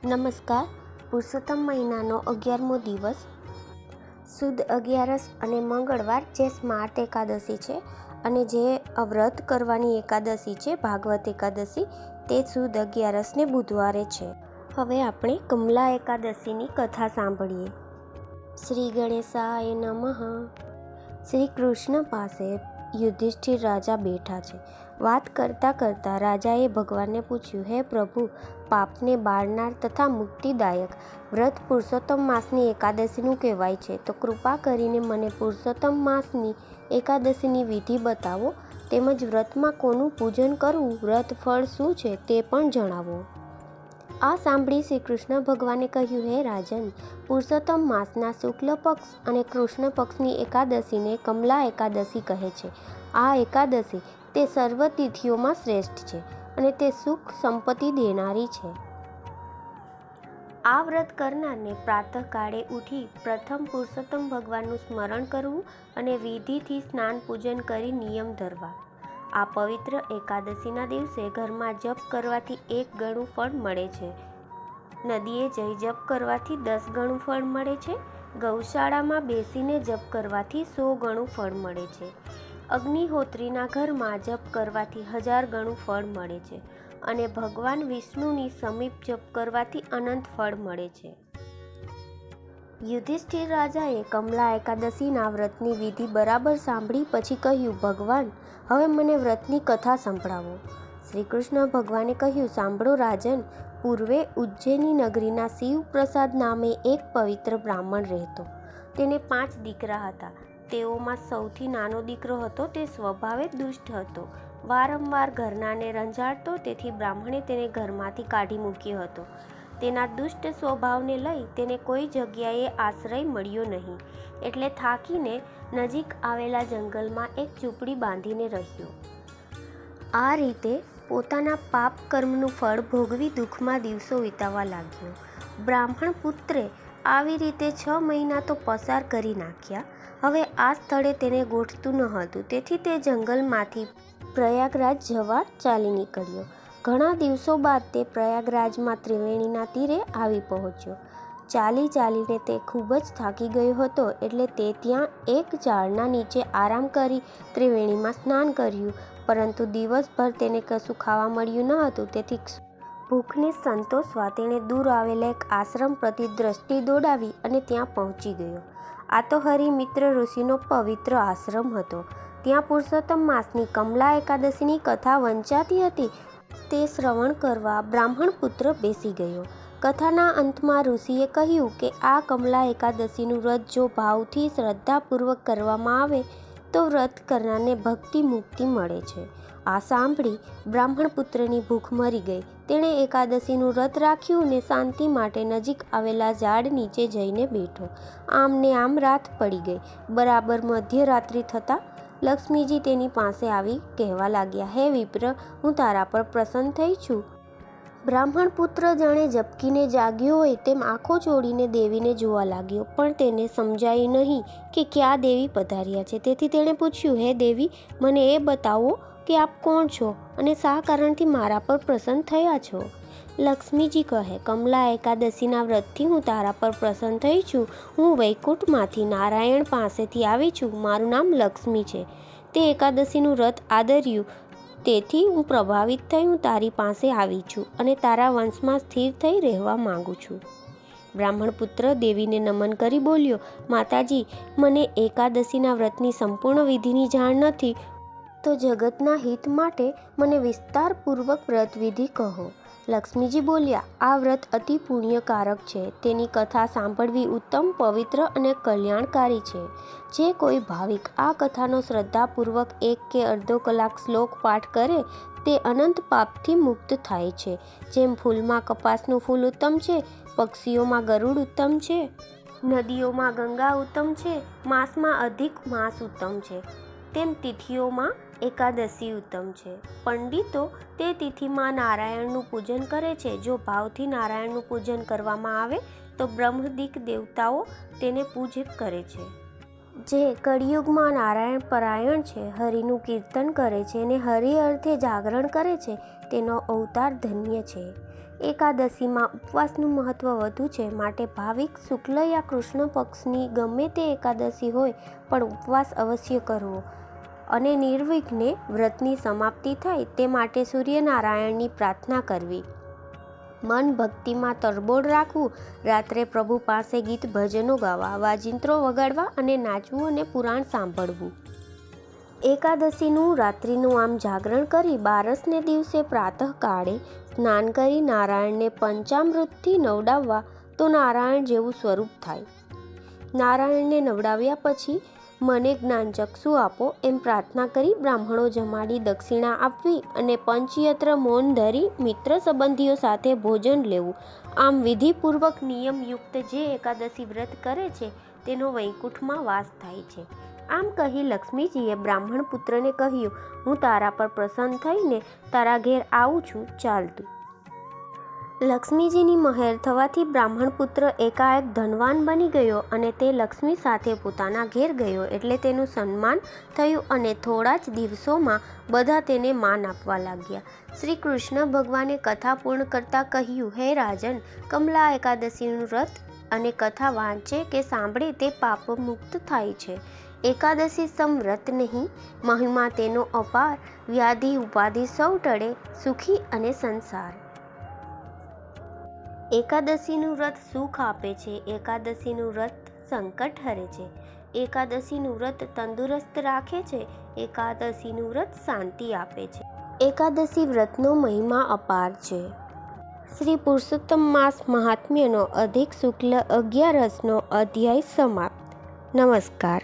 નમસ્કાર. પુરુષોત્તમ મહિનાનો 11મો દિવસ સુદ 11 અને મંગળવાર જે સ્માર્ત એકાદશી છે અને જે વ્રત કરવાની એકાદશી છે ભાગવત એકાદશી તે સુદ 11 ને બુધવારે છે. હવે આપણે કમલા એકાદશીની કથા સાંભળીએ. શ્રી ગણેશાય નમઃ. શ્રી કૃષ્ણ પાસે યુધિષ્ઠિર રાજા બેઠા છે. વાત કરતાં કરતાં રાજાએ ભગવાનને પૂછ્યું, હે પ્રભુ, પાપને બાળનાર તથા મુક્તિદાયક વ્રત પુરુષોત્તમ માસની એકાદશીનું કહેવાય છે, તો કૃપા કરીને મને પુરુષોત્તમ માસની એકાદશીની વિધિ બતાવો, તેમજ વ્રતમાં કોનું પૂજન કરવું, વ્રત ફળ શું છે તે પણ જણાવો. આ સાંભળી શ્રી કૃષ્ણ ભગવાને કહ્યું, હે રાજન, પુરુષોત્તમ માસના શુક્લ પક્ષ અને કૃષ્ણ પક્ષની એકાદશીને કમલા એકાદશી કહે છે. આ એકાદશી તે સર્વ તિથિઓમાં શ્રેષ્ઠ છે અને તે સુખ સંપત્તિ દેનારી છે. આ વ્રત કરનારને પ્રાતઃકાળે ઉઠી પ્રથમ પુરુષોત્તમ ભગવાનનું સ્મરણ કરવું અને વિધિથી સ્નાન પૂજન કરી નિયમ ધરવા. આ પવિત્ર એકાદશીના દિવસે ઘરમાં જપ કરવાથી 1 ગણું ફળ મળે છે. નદીએ જઈ જપ કરવાથી 10 ગણું ફળ મળે છે. ગૌશાળામાં બેસીને જપ કરવાથી 100 ગણું ફળ મળે છે. અગ્નિહોત્રીના ઘરમાં જપ કરવાથી 1000 ગણું ફળ મળે છે અને ભગવાન વિષ્ણુની સમીપ જપ કરવાથી અનંત ફળ મળે છે. યુધિષ્ઠિર રાજાએ કમલા એકાદશીના વ્રતની વિધિ બરાબર સાંભળી પછી કહ્યું, ભગવાન, હવે મને વ્રતની કથા સંભળાવો. શ્રી કૃષ્ણ ભગવાને કહ્યું, સાંભળો રાજન. પૂર્વે ઉજ્જૈની નગરીના શિવપ્રસાદ નામે એક પવિત્ર બ્રાહ્મણ રહેતો. તેને 5 દીકરા હતા. તેઓમાં સૌથી નાનો દીકરો હતો તે સ્વભાવે દુષ્ટ હતો. વારંવાર ઘરનાને રંજાડતો, તેથી બ્રાહ્મણે તેને ઘરમાંથી કાઢી મૂક્યો હતો. તેના દુષ્ટ સ્વભાવને લઈ તેને કોઈ જગ્યાએ આશ્રય મળ્યો નહીં, એટલે થાકીને નજીક આવેલા જંગલમાં એક ઝૂંપડી બાંધીને રહ્યો. આ રીતે પોતાના પાપ કર્મનું ફળ ભોગવી દુઃખમાં દિવસો વિતાવવા લાગ્યો. બ્રાહ્મણ પુત્રે આવી રીતે 6 મહિના તો પસાર કરી નાખ્યા. હવે આ સ્થળે તેને ગોઠતું ન હતું, તેથી તે જંગલમાંથી પ્રયાગરાજ જવા ચાલી નીકળ્યો. ઘણા દિવસો બાદ તે પ્રયાગરાજમાં ત્રિવેણીના તીરે આવી પહોંચ્યો. ચાલી ચાલીને તે ખૂબ જ થાકી ગયો હતો, એટલે તે ત્યાં એક ઝાડના નીચે આરામ કરી ત્રિવેણીમાં સ્નાન કર્યું. પરંતુ દિવસભર તેને કશું ખાવા મળ્યું ન હતું, તેથી ભૂખને સંતોષવા તેણે દૂર આવેલા એક આશ્રમ પ્રતિ દ્રષ્ટિ દોડાવી અને ત્યાં પહોંચી ગયો. આ તો હરિમિત્ર ઋષિનો પવિત્ર આશ્રમ હતો. ત્યાં પુરુષોત્તમ માસની કમલા એકાદશીની કથા વંચાતી હતી. તે શ્રવણ કરવા બ્રાહ્મણ પુત્ર બેસી ગયો. કથાના અંતમાં ઋષિએ કહ્યું કે આ કમલા એકાદશીનું વ્રત જો ભાવથી શ્રદ્ધાપૂર્વક કરવામાં આવે તો વ્રત કરનારને ભક્તિ મુક્તિ મળે છે. આ સાંભળી બ્રાહ્મણ પુત્રની ભૂખ મરી ગઈ. તેણે એકાદશીનું વ્રત રાખ્યું અને શાંતિ માટે નજીક આવેલા ઝાડ નીચે જઈને બેઠો. આમ ને આમ રાત પડી ગઈ. બરાબર મધ્યરાત્રિ થતાં લક્ષ્મીજી તેની પાસે આવી કહેવા લાગ્યા, હે વિપ્ર, હું તારા પર પ્રસન્ન થઈ છું. બ્રાહ્મણ પુત્ર જાણે ઝબકીને જાગ્યો હોય તેમ આંખો ચોળીને દેવીને જોવા લાગ્યો, પણ તેને સમજાયું નહીં કે ક્યાં દેવી પધાર્યા છે. તેથી તેણે પૂછ્યું, હે દેવી, મને એ બતાવો કે આપ કોણ છો અને શા કારણથી મારા પર પ્રસન્ન થયા છો. લક્ષ્મીજી કહે, કમલા એકાદશીના વ્રતથી હું તારા પર પ્રસન્ન થઈ છું. હું વૈકુંઠમાંથી નારાયણ પાસેથી આવી છું. મારું નામ લક્ષ્મી છે. તે એકાદશીનું વ્રત આદર્યું, તેથી હું પ્રભાવિત થઈ હું તારી પાસે આવી છું અને તારા વંશમાં સ્થિર થઈ રહેવા માંગુ છું. બ્રાહ્મણ પુત્ર દેવીને નમન કરી બોલ્યો, માતાજી, મને એકાદશીના વ્રતની સંપૂર્ણ વિધિની જાણ નથી, તો જગતના હિત માટે મને વિસ્તારપૂર્વક વ્રતવિધિ કહો. લક્ષ્મીજી બોલ્યા, આ વ્રત અતિ પુણ્યકારક છે. તેની કથા સાંભળવી ઉત્તમ, પવિત્ર અને કલ્યાણકારી છે. જે કોઈ ભાવિક આ કથાનો શ્રદ્ધાપૂર્વક 1 કે અડધો કલાક શ્લોક પાઠ કરે તે અનંત પાપથી મુક્ત થાય છે. જેમ ફૂલમાં કપાસનું ફૂલ ઉત્તમ છે, પક્ષીઓમાં ગરુડ ઉત્તમ છે, નદીઓમાં ગંગા ઉત્તમ છે, માસમાં અધિક માસ ઉત્તમ છે, તેમ તિથિઓમાં એકાદશી ઉત્તમ છે. પંડિતો તે તિથિમાં નારાયણનું પૂજન કરે છે. જો ભાવથી નારાયણનું પૂજન કરવામાં આવે તો બ્રહ્મદિક દેવતાઓ તેને પૂજન કરે છે. જે કળિયુગમાં નારાયણ પરાયણ છે, હરિનું કીર્તન કરે છે અને હરિ અર્થે જાગરણ કરે છે, તેનો અવતાર ધન્ય છે. એકાદશીમાં ઉપવાસનું મહત્ત્વ વધુ છે, માટે ભાવિક શુક્લ યા કૃષ્ણ પક્ષની ગમે તે એકાદશી હોય પણ ઉપવાસ અવશ્ય કરવો અને નિર્વિઘ્ને વ્રતની સમાપ્તિ થાય તે માટે સૂર્યનારાયણની પ્રાર્થના કરવી. મન ભક્તિમાં તરબોળ રાખવું, રાત્રે પ્રભુ પાસે ગીત ભજનો ગાવા, વાજિંત્રો વગાડવા અને નાચવું અને પુરાણ સાંભળવું. એકાદશીનું રાત્રિનું આમ જાગરણ કરી બારસને દિવસે પ્રાતઃકાળે સ્નાન કરી નારાયણને પંચામૃતથી નવડાવવા તો નારાયણ જેવું સ્વરૂપ થાય. નારાયણને નવડાવ્યા પછી મને જ્ઞાનચક્ષુ આપો એમ પ્રાર્થના કરી બ્રાહ્મણો જમાડી દક્ષિણા આપવી અને પંચયત્ર મૌન ધરી મિત્ર સંબંધીઓ સાથે ભોજન લેવું. આમ વિધિપૂર્વક નિયમયુક્ત જે એકાદશી વ્રત કરે છે તેનો વૈકુંઠમાં વાસ થાય છે. આમ કહી લક્ષ્મીજીએ બ્રાહ્મણ પુત્રને કહ્યું, હું તારા પર પ્રસન્ન થઈને તારા ઘેર આવું છું, ચાલતું. લક્ષ્મીજીની મહેર થવાથી બ્રાહ્મણ પુત્ર એકાએક ધનવાન બની ગયો અને તે લક્ષ્મી સાથે પોતાના ઘેર ગયો એટલે તેનું સન્માન થયું અને થોડા જ દિવસોમાં બધા તેને માન આપવા લાગ્યા. શ્રી કૃષ્ણ ભગવાને કથા પૂર્ણ કરતાં કહ્યું, હે રાજન, કમલા એકાદશીનું વ્રત અને કથા વાંચે કે સાંભળે તે પાપમુક્ત થાય છે. એકાદશી સમ વ્રત નહીં, મહિમા તેનો અપાર, વ્યાધિ ઉપાધિ સૌ ટળે, સુખી અને સંસાર. એકાદશીનું વ્રત સુખ આપે છે, એકાદશીનું વ્રત સંકટ હરે છે, એકાદશીનું વ્રત તંદુરસ્ત રાખે છે, એકાદશીનું વ્રત શાંતિ આપે છે. એકાદશી વ્રતનો મહિમા અપાર છે. શ્રી પુરુષોત્તમ માસ મહાત્મ્યનો અધિક શુક્લ 11નો અધ્યાય સમાપ્ત. નમસ્કાર.